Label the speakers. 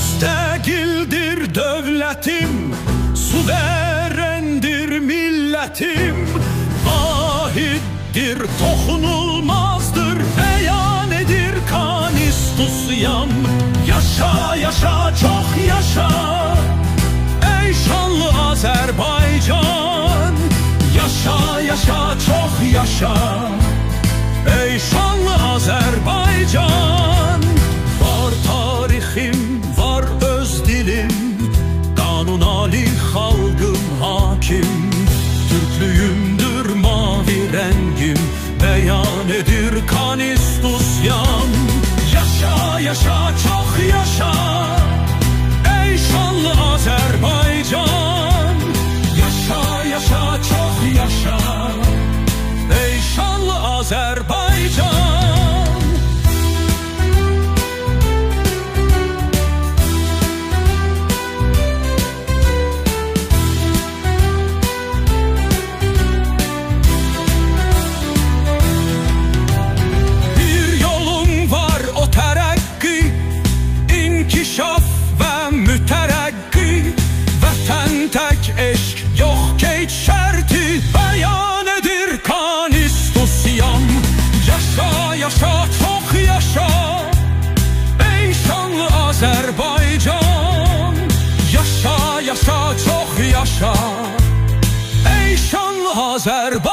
Speaker 1: Müstakildir devletim, suverendir milletim. Vahiddir, dokunulmazdır, beyanedir Kanistusyam. Yaşa yaşa çok yaşa ey şanlı Azerbaycan. Yaşa yaşa çok yaşa ey şanlı Azerbaycan. Var tarixim, var öz dilim, kanun ali halkım hakim. Türklüğümdür mavi rengim, beyan edir Kanistusyam. Yaşa yaşa çok yaşa ey şanlı Azerbaycan. Yaşa yaşa çok yaşa ey şanlı Azerbaycan. İnkişaf ve müterakki, vətən tek eşk yok ki şerti, beyan edir Kanistusyam. Yaşa yaşa çok yaşa ey şanlı Azerbaycan. Yaşa yaşa çok yaşa ey şanlı Azerbaycan.